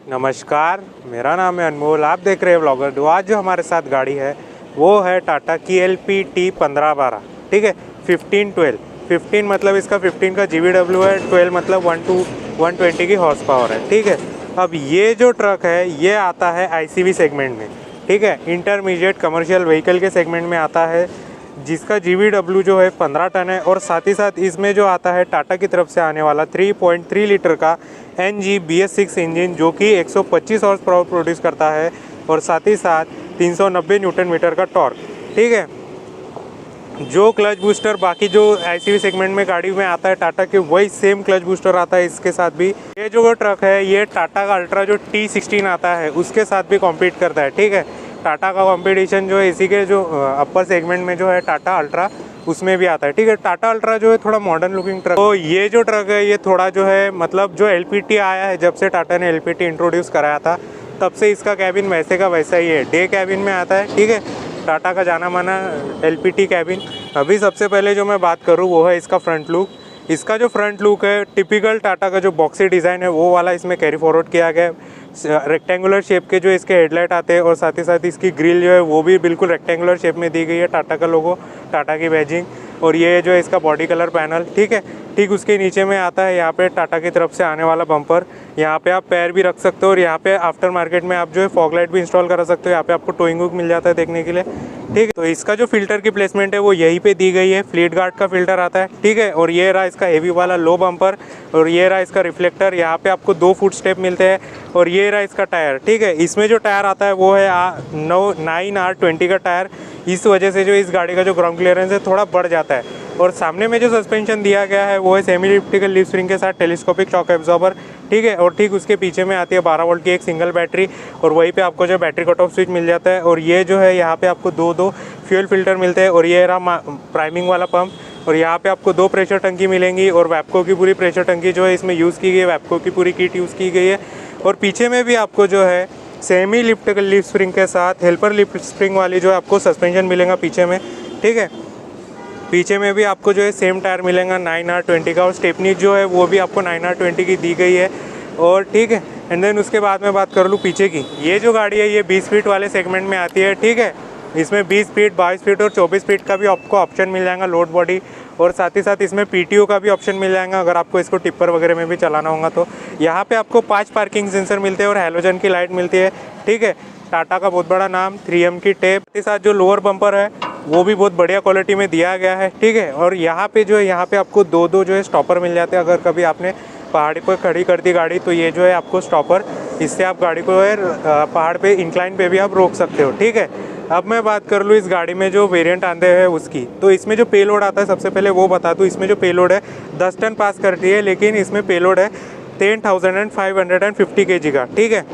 नमस्कार, मेरा नाम है अनमोल। आप देख रहे हैं व्लॉगर। तो आज जो हमारे साथ गाड़ी है वो है टाटा की LPT 1512। ठीक है, 1512। 15 मतलब इसका 15 का GVW है, 12 मतलब 120 की हॉर्स पावर है। ठीक है, अब ये जो ट्रक है ये आता है ICV सेगमेंट में। ठीक है, इंटरमीडिएट कमर्शियल व्हीकल के सेगमेंट में आता है, जिसका GVW जो है 15 टन है। और साथ ही साथ इसमें जो आता है टाटा की तरफ से आने वाला 3.3 लीटर का NG BS6 इंजन, जो कि 125 हॉर्स पावर प्रोड्यूस करता है और साथ ही साथ 390 न्यूटन मीटर का टॉर्क। ठीक है, जो क्लच बूस्टर बाकी जो ICV सेगमेंट में गाड़ी में आता है टाटा के, वही सेम क्लच बूस्टर आता है इसके साथ भी। ये जो ट्रक है ये टाटा का अल्ट्रा जो T16 आता है उसके साथ भी कॉम्पीट करता है। ठीक है, टाटा का कंपटीशन जो है इसी के जो अपर सेगमेंट में जो है टाटा अल्ट्रा, उसमें भी आता है। ठीक है, टाटा अल्ट्रा जो है थोड़ा मॉडर्न लुकिंग ट्रक। तो ये जो ट्रक है ये थोड़ा जो है मतलब जो LPT आया है, जब से टाटा ने LPT इंट्रोड्यूस कराया था तब से इसका कैबिन वैसे का वैसा ही है, डे कैबिन में आता है। ठीक है, टाटा का जाना माना LPT कैबिन। अभी सबसे पहले जो मैं बात करूँ वो है इसका फ्रंट लुक। इसका जो फ्रंट लुक है टिपिकल टाटा का जो बॉक्सी डिज़ाइन है वो वाला इसमें कैरी फॉरवर्ड किया गया है। रेक्टेंगुलर शेप के जो इसके हेडलाइट आते हैं और साथ ही साथ इसकी ग्रिल जो है वो भी बिल्कुल रेक्टेंगुलर शेप में दी गई है, टाटा का लोगो, टाटा की बैजिंग। और ये जो है इसका बॉडी कलर पैनल। ठीक है, ठीक उसके नीचे में आता है यहाँ पे टाटा की तरफ से आने वाला बम्पर। यहाँ पे आप पैर भी रख सकते हो और यहाँ पे आफ्टर मार्केट में आप जो है फॉग लाइट भी इंस्टॉल करा सकते हो। यहाँ पे आपको टोइंग हुक मिल जाता है देखने के लिए। ठीक है, तो इसका जो फिल्टर की प्लेसमेंट है वो यहीं पे दी गई है, फ्लीट गार्ड का फिल्टर आता है। ठीक है, और ये रहा इसका हेवी वाला लो बम्पर और ये रहा इसका रिफ्लेक्टर। यहाँ पे आपको 2 फुट स्टेप मिलते हैं और ये रहा इसका टायर। ठीक है, इसमें जो टायर आता है वो है 9R20 का टायर। इस वजह से जो इस गाड़ी का जो ग्राउंड क्लियरेंस है थोड़ा बढ़ जाता है। और सामने में जो सस्पेंशन दिया गया है वो है सेमी इलिप्टिकल लीफ स्प्रिंग के साथ टेलीस्कोपिक शॉक एब्जॉर्बर। ठीक है, और ठीक उसके पीछे में आती है 12 वोल्ट की एक सिंगल बैटरी और वहीं पे आपको जो बैटरी कट ऑफ स्विच मिल जाता है। और ये जो है यहाँ पे आपको दो फ्यूल फिल्टर मिलते हैं और ये रहा प्राइमिंग वाला पंप। और यहाँ पे आपको 2 प्रेशर टंकी मिलेंगी और वैपको की पूरी प्रेशर टंकी जो है इसमें यूज़ की गई है, वैपको की पूरी किट यूज़ की गई है। और पीछे में भी आपको जो है सेमी इलिप्टिकल लीफ स्प्रिंग के साथ हेल्पर लीफ स्प्रिंग वाली जो है आपको सस्पेंशन मिलेगा पीछे में। ठीक है, पीछे में भी आपको जो है सेम टायर मिलेगा 9R20 का और स्टेपनी जो है वो भी आपको 9R20 की दी गई है। और ठीक है, एंड देन उसके बाद मैं बात कर लूँ पीछे की। ये जो गाड़ी है ये 20 फीट वाले सेगमेंट में आती है। ठीक है, इसमें 20 फीट, 22 फीट और 24 फीट का भी आपको ऑप्शन मिल जाएगा लोड बॉडी। और साथ ही साथ इसमें PTO का भी ऑप्शन मिल जाएगा अगर आपको इसको टिप्पर वगैरह में भी चलाना होगा तो। यहाँ पे आपको 5 पार्किंग सेंसर मिलते हैं और हैलोजन की लाइट मिलती है। ठीक है, टाटा का बहुत बड़ा नाम, 3M की टेप के साथ जो लोअर बम्पर है वो भी बहुत बढ़िया क्वालिटी में दिया गया है। ठीक है, और यहाँ पे जो है यहाँ पे आपको दो जो है स्टॉपर मिल जाते हैं। अगर कभी आपने पहाड़ी पर खड़ी कर दी गाड़ी तो ये जो है आपको स्टॉपर, इससे आप गाड़ी को है पहाड़ पे इंक्लाइन पे भी आप रोक सकते हो। ठीक है, अब मैं बात कर लूँ इस गाड़ी में जो वेरिएंट आते हैं उसकी, तो इसमें जो पेलोड आता है सबसे पहले वो बता दूँ। इसमें जो पेलोड है 10 टन पास करती है, लेकिन इसमें पेलोड है 10,550 kg का। ठीक है,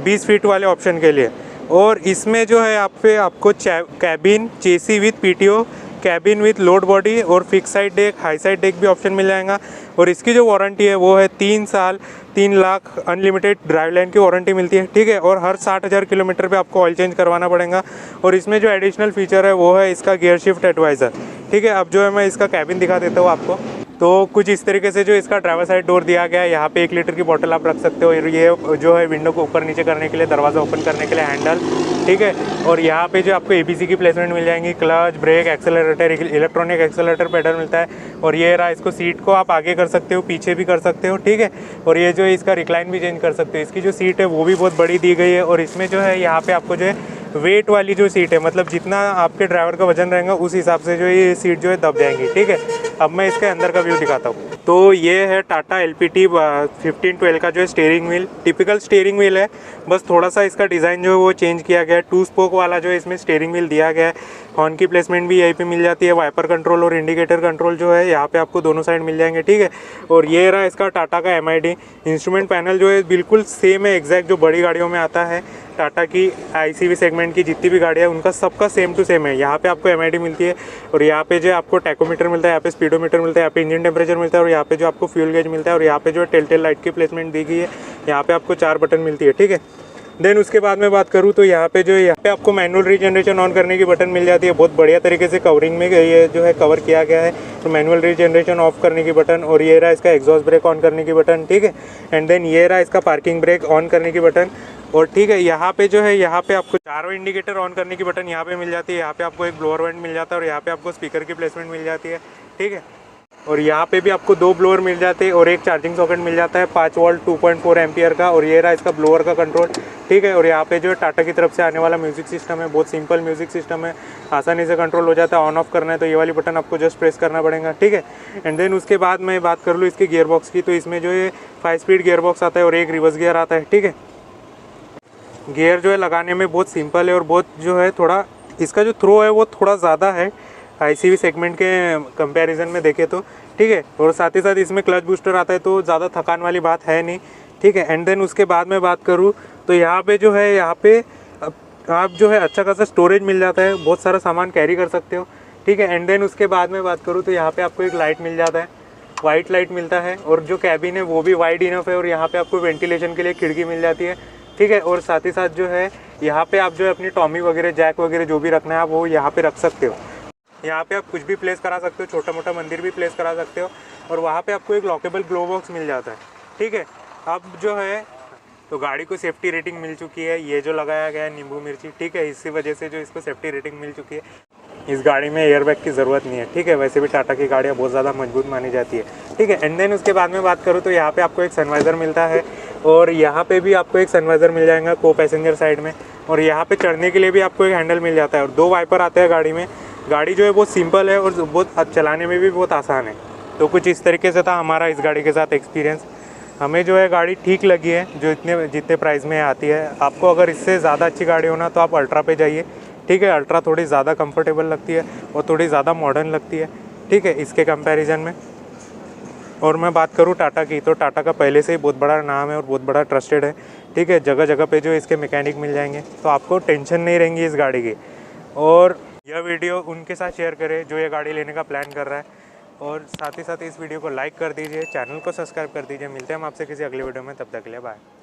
20 फीट वाले ऑप्शन के लिए। और इसमें जो है आपको cabin chassis with PTO, cabin with load body और fix side deck, high side deck भी ऑप्शन मिल जाएगा। और इसकी जो वारंटी है वो है 3 साल 3 लाख अनलिमिटेड ड्राइव लाइन की वारंटी मिलती है। ठीक है, और हर 60,000 किलोमीटर पे आपको ऑयल चेंज करवाना पड़ेगा। और इसमें जो एडिशनल फीचर है वो है इसका गियर शिफ्ट एडवाइज़र। ठीक है, अब जो है मैं इसका कैबिन दिखा देता हूँ आपको। तो कुछ इस तरीके से जो इसका ड्राइवर साइड डोर दिया गया है, यहाँ पे 1 लीटर की बोतल आप रख सकते हो। ये जो है विंडो को ऊपर नीचे करने के लिए, दरवाज़ा ओपन करने के लिए हैंडल। ठीक है, और यहाँ पे जो आपको ABC की प्लेसमेंट मिल जाएंगी, clutch, brake, accelerator, electronic accelerator pedal मिलता है। और ये रहा, इसको सीट को आप आगे कर सकते हो, पीछे भी कर सकते हो। ठीक है, और ये जो है इसका रिक्लाइन भी चेंज कर सकते हो। इसकी जो सीट है वो भी बहुत बड़ी दी गई है और इसमें जो है यहाँ पे आपको जो है वेट वाली जो सीट है, मतलब जितना आपके ड्राइवर का वजन रहेगा उस हिसाब से जो ये सीट जो है दब जाएंगी। ठीक है, अब मैं इसके अंदर का व्यू दिखाता हूँ। तो ये है टाटा LPT 1512 का जो है steering wheel. Typical steering wheel है, बस थोड़ा सा इसका डिज़ाइन जो है वो चेंज किया गया है। 2 स्पोक वाला जो है इसमें स्टीयरिंग व्हील दिया गया है। हॉर्न की प्लेसमेंट भी यहीं पे मिल जाती है। वाइपर कंट्रोल और इंडिकेटर कंट्रोल जो है यहाँ पे आपको दोनों साइड मिल जाएंगे। ठीक है, और ये रहा इसका टाटा का MID इंस्ट्रूमेंट पैनल जो है बिल्कुल सेम है, एग्जैक्ट जो बड़ी गाड़ियों में आता है। टाटा की ICV सेगमेंट की जितनी भी गाड़ियाँ हैं उनका सबका सेम टू सेम है। यहाँ पे आपको MID मिलती है और यहाँ पे जो आपको टैकोमीटर मिलता है, यहाँ पे स्पीडोमीटर मिलता है, यहाँ पे इंजन टेम्परेचर मिलता है और यहाँ पे जो आपको फ्यूल गेज मिलता है। और यहाँ पे जो टेल लाइट की प्लेसमेंट दी गई है, यहाँ पे आपको 4 बटन मिलती है। ठीक है, देन उसके बाद में बात करूँ तो यहाँ पे आपको मैनुअल रीजनरेशन ऑन करने की बटन मिल जाती है। बहुत बढ़िया तरीके से कवरिंग में ये जो है कवर किया गया है। तो मैनुअल रीजनरेशन ऑफ करने की बटन, और ये रहा इसका एग्जॉस्ट ब्रेक ऑन करने की बटन, ठीक है। एंड देन ये रहा इसका पार्किंग ब्रेक ऑन करने की बटन, और ठीक है यहाँ पे जो है यहाँ पे आपको चारों इंडिकेटर ऑन करने की बटन यहाँ पे मिल जाती है। यहाँ पे आपको एक ब्लोअर वेंट मिल जाता है और यहाँ पे आपको स्पीकर की प्लेसमेंट मिल जाती है, ठीक है। और यहाँ पे भी आपको 2 ब्लोअर मिल जाते हैं और एक चार्जिंग सॉकेट मिल जाता है 5 वोल्ट 2.4 एम्पियर का, और ये रहा इसका ब्लोअर का कंट्रोल, ठीक है। और यहाँ पे जो है टाटा की तरफ से आने वाला म्यूजिक सिस्टम है, बहुत सिंपल म्यूजिक सिस्टम है, आसानी से कंट्रोल हो जाता है। ऑन ऑफ करना है तो ये वाली बटन आपको जस्ट प्रेस करना पड़ेगा, ठीक है। एंड देन उसके बाद मैं बात कर लूँ इसके गियर बॉक्स की, तो इसमें जो है 5 स्पीड गियर बॉक्स आता है और एक रिवर्स गियर आता है, ठीक है। गियर जो है लगाने में बहुत सिंपल है और बहुत जो है थोड़ा इसका जो थ्रो है वो थोड़ा ज़्यादा है ICV सेगमेंट के कंपैरिजन में देखें तो, ठीक है। और साथ ही साथ इसमें क्लच बूस्टर आता है तो ज़्यादा थकान वाली बात है नहीं, ठीक है। एंड देन उसके बाद में बात करूँ तो यहाँ पे जो है यहाँ पे आप जो है अच्छा खासा स्टोरेज मिल जाता है, बहुत सारा सामान कैरी कर सकते हो, ठीक है। एंड देन उसके बाद में बात करूँ तो यहाँ पे आपको एक लाइट मिल जाता है, वाइट लाइट मिलता है, और जो कैबिन है वो भी वाइड इनफ है, और यहाँ पे आपको वेंटिलेशन के लिए खिड़की मिल जाती है, ठीक है। और साथ ही साथ जो है यहाँ पे आप जो है अपनी टॉमी वगैरह जैक वगैरह जो भी रखना है आप वो यहाँ पे रख सकते हो। यहाँ पे आप कुछ भी प्लेस करा सकते हो, छोटा मोटा मंदिर भी प्लेस करा सकते हो, और वहाँ पे आपको एक लॉकेबल ग्लो बॉक्स मिल जाता है, ठीक है। अब जो है तो गाड़ी को सेफ्टी रेटिंग मिल चुकी है, ये जो लगाया गया है नींबू मिर्ची, ठीक है, इसी वजह से जो इसको सेफ्टी रेटिंग मिल चुकी है। इस गाड़ी में एयरबैग की ज़रूरत नहीं है, ठीक है। वैसे भी टाटा की गाड़ियाँ बहुत ज़्यादा मजबूत मानी जाती है, ठीक है। एंड देन उसके बाद में बात करूँ तो यहाँ पे आपको एक सनवाइज़र मिलता है, और यहाँ पे भी आपको एक सनवाइज़र मिल जाएगा को पैसेंजर साइड में, और यहाँ पे चढ़ने के लिए भी आपको एक हैंडल मिल जाता है, और 2 वाइपर आते हैं गाड़ी में। गाड़ी जो है बहुत सिंपल है और बहुत चलाने में भी बहुत आसान है। तो कुछ इस तरीके से था हमारा इस गाड़ी के साथ एक्सपीरियंस। हमें जो है गाड़ी ठीक लगी है जो जितने प्राइस में आती है। आपको अगर इससे ज़्यादा अच्छी गाड़ी होना तो आप अल्ट्रा पे जाइए, ठीक है। अल्ट्रा थोड़ी ज़्यादा कंफर्टेबल लगती है और थोड़ी ज़्यादा मॉडर्न लगती है, ठीक है, इसके कंपैरिजन में। और मैं बात करूँ टाटा की, तो टाटा का पहले से ही बहुत बड़ा नाम है और बहुत बड़ा ट्रस्टेड है, ठीक है। जगह जगह पे जो इसके मैकेनिक मिल जाएंगे, तो आपको टेंशन नहीं रहेंगी इस गाड़ी की। और यह वीडियो उनके साथ शेयर करें जो ये गाड़ी लेने का प्लान कर रहा है, और साथ ही साथ इस वीडियो को लाइक कर दीजिए, चैनल को सब्सक्राइब कर दीजिए। मिलते हैं हम आपसे किसी अगले वीडियो में, तब तक के लिए बाय।